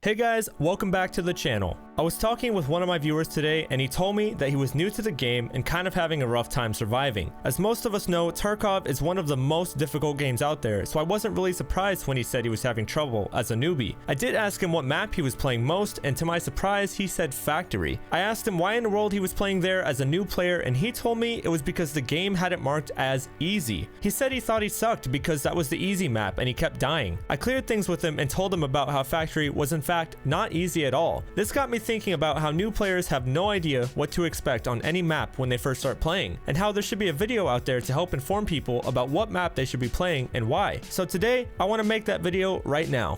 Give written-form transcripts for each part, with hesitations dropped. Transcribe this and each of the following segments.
Hey guys, welcome back to the channel. I was talking with one of my viewers today and he told me that he was new to the game and kind of having a rough time surviving. As most of us know, Tarkov is one of the most difficult games out there, so I wasn't really surprised when he said he was having trouble as a newbie. I did ask him what map he was playing most, and to my surprise, he said Factory. I asked him why in the world he was playing there as a new player, and he told me it was because the game had it marked as easy. He said he thought he sucked because that was the easy map and he kept dying. I cleared things with him and told him about how Factory was in fact not easy at all. This got me thinking about how new players have no idea what to expect on any map when they first start playing, and how there should be a video out there to help inform people about what map they should be playing and why. So today, I want to make that video right now.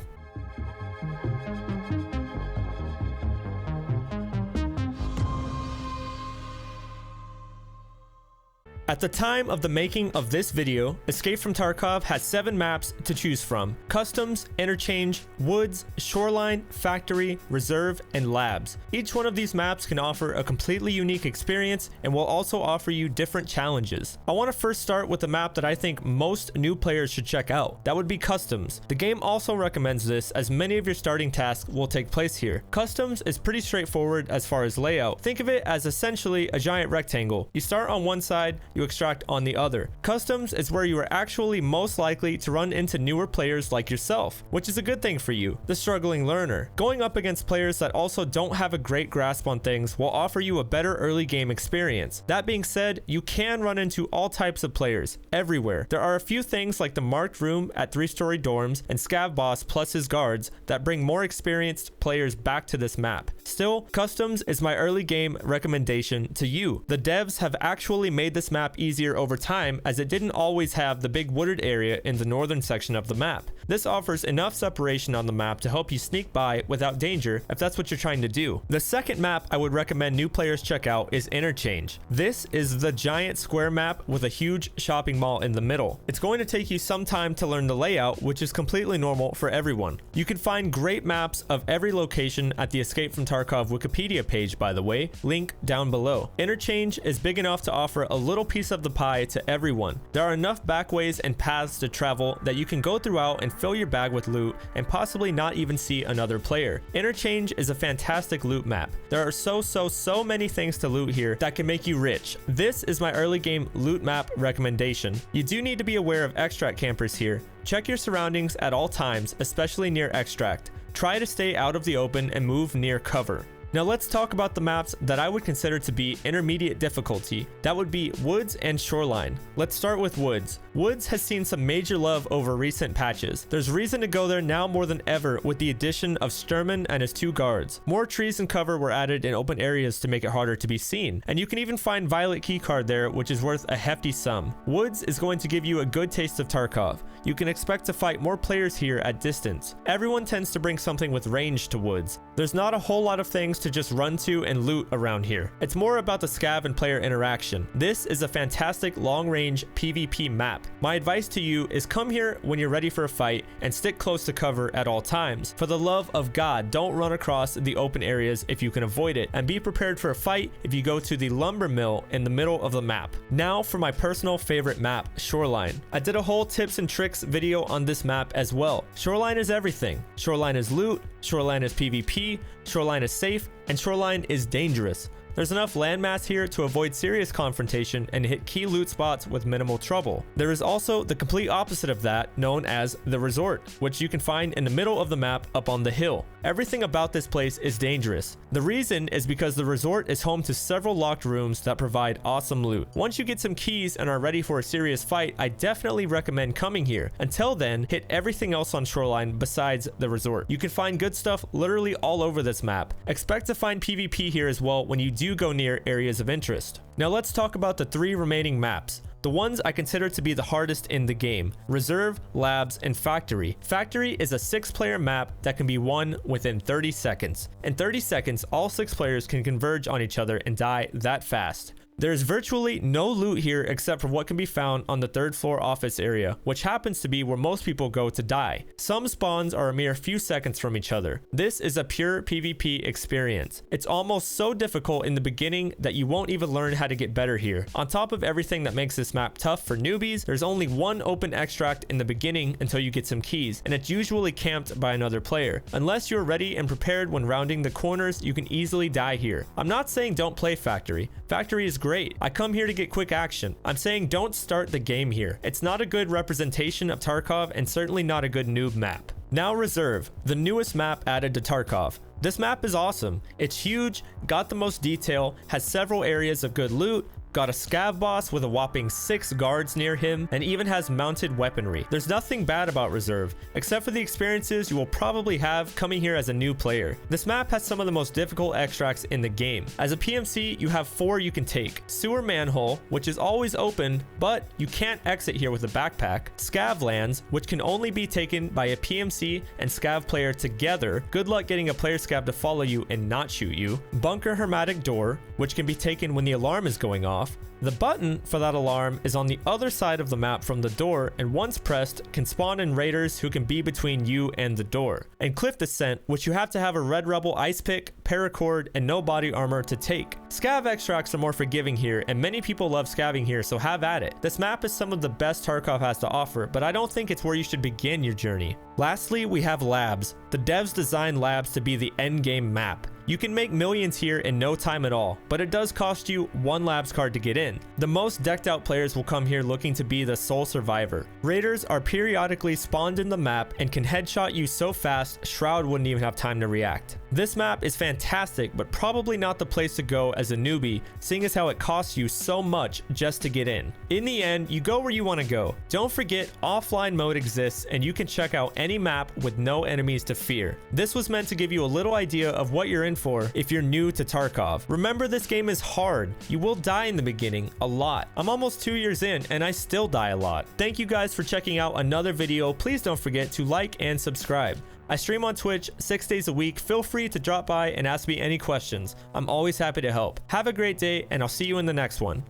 At the time of the making of this video, Escape from Tarkov has 7 maps to choose from: Customs, Interchange, Woods, Shoreline, Factory, Reserve, and Labs. Each one of these maps can offer a completely unique experience and will also offer you different challenges. I want to first start with the map that I think most new players should check out. That would be Customs. The game also recommends this as many of your starting tasks will take place here. Customs is pretty straightforward as far as layout. Think of it as essentially a giant rectangle. You start on one side, you extract on the other. Customs is where you are actually most likely to run into newer players like yourself, which is a good thing for you, the struggling learner. Going up against players that also don't have a great grasp on things will offer you a better early game experience. That being said, you can run into all types of players, everywhere. There are a few things like the marked room at 3-story dorms and Scav Boss plus his guards that bring more experienced players back to this map. Still, Customs is my early game recommendation to you. The devs have actually made this map easier over time, as it didn't always have the big wooded area in the northern section of the map. This offers enough separation on the map to help you sneak by without danger if that's what you're trying to do. The second map I would recommend new players check out is Interchange. This is the giant square map with a huge shopping mall in the middle. It's going to take you some time to learn the layout, which is completely normal for everyone. You can find great maps of every location at the Escape from Tarkov Wikipedia page, by the way, link down below. Interchange is big enough to offer a little piece of the pie to everyone. There are enough backways and paths to travel that you can go throughout and fill your bag with loot and possibly not even see another player. Interchange is a fantastic loot map. There are so many things to loot here that can make you rich. This is my early game loot map recommendation. You do need to be aware of extract campers here. Check your surroundings at all times, especially near extract. Try to stay out of the open and move near cover. Now let's talk about the maps that I would consider to be intermediate difficulty. That would be Woods and Shoreline. Let's start with Woods. Woods has seen some major love over recent patches. There's reason to go there now more than ever with the addition of Sturman and his 2 guards. More trees and cover were added in open areas to make it harder to be seen, and you can even find Violet Keycard there, which is worth a hefty sum. Woods is going to give you a good taste of Tarkov. You can expect to fight more players here at distance. Everyone tends to bring something with range to Woods. There's not a whole lot of things to just run to and loot around here. It's more about the scav and player interaction. This is a fantastic long-range PvP map. My advice to you is come here when you're ready for a fight and stick close to cover at all times. For the love of God, don't run across the open areas if you can avoid it, and be prepared for a fight if you go to the lumber mill in the middle of the map. Now for my personal favorite map, Shoreline. I did a whole tips and tricks video on this map as well. Shoreline is everything. Shoreline is loot, Shoreline is PvP, Shoreline is safe, and Shoreline is dangerous. There's enough landmass here to avoid serious confrontation and hit key loot spots with minimal trouble. There is also the complete opposite of that, known as the Resort, which you can find in the middle of the map up on the hill. Everything about this place is dangerous. The reason is because the Resort is home to several locked rooms that provide awesome loot. Once you get some keys and are ready for a serious fight, I definitely recommend coming here. Until then, hit everything else on Shoreline besides the Resort. You can find good stuff literally all over this map. Expect to find PvP here as well when you do go near areas of interest. Now let's talk about the 3 remaining maps. The ones I consider to be the hardest in the game: Reserve, Labs, and Factory. Factory is a 6-player map that can be won within 30 seconds. In 30 seconds, all 6 players can converge on each other and die that fast. There's virtually no loot here except for what can be found on the 3rd floor office area, which happens to be where most people go to die. Some spawns are a mere few seconds from each other. This is a pure PvP experience. It's almost so difficult in the beginning that you won't even learn how to get better here. On top of everything that makes this map tough for newbies, there's only one open extract in the beginning until you get some keys, and it's usually camped by another player. Unless you're ready and prepared when rounding the corners, you can easily die here. I'm not saying don't play Factory. Factory is great. I come here to get quick action. I'm saying don't start the game here. It's not a good representation of Tarkov and certainly not a good noob map. Now Reserve, the newest map added to Tarkov. This map is awesome. It's huge, got the most detail, has several areas of good loot, got a scav boss with a whopping 6 guards near him, and even has mounted weaponry. There's nothing bad about Reserve, except for the experiences you will probably have coming here as a new player. This map has some of the most difficult extracts in the game. As a PMC, you have 4 you can take. Sewer Manhole, which is always open, but you can't exit here with a backpack. Scav Lands, which can only be taken by a PMC and scav player together. Good luck getting a player scav to follow you and not shoot you. Bunker Hermetic Door, which can be taken when the alarm is going off. The button for that alarm is on the other side of the map from the door, and once pressed can spawn in raiders who can be between you and the door. And Cliff Descent, which you have to have a Red Rebel ice pick, paracord, and no body armor to take. Scav extracts are more forgiving here, and many people love scavving here, so have at it. This map is some of the best Tarkov has to offer, but I don't think it's where you should begin your journey. Lastly, we have Labs. The devs designed Labs to be the endgame map. You can make millions here in no time at all, but it does cost you 1 Labs card to get in. The most decked out players will come here looking to be the sole survivor. Raiders are periodically spawned in the map and can headshot you so fast Shroud wouldn't even have time to react. This map is fantastic, but probably not the place to go as a newbie, seeing as how it costs you so much just to get in. In the end, you go where you want to go. Don't forget, offline mode exists and you can check out any map with no enemies to fear. This was meant to give you a little idea of what you're in for if you're new to Tarkov. Remember, this game is hard. You will die in the beginning a lot. I'm almost 2 years in and I still die a lot. Thank you guys for checking out another video. Please don't forget to like and subscribe. I stream on Twitch 6 days a week. Feel free to drop by and ask me any questions. I'm always happy to help. Have a great day and I'll see you in the next one.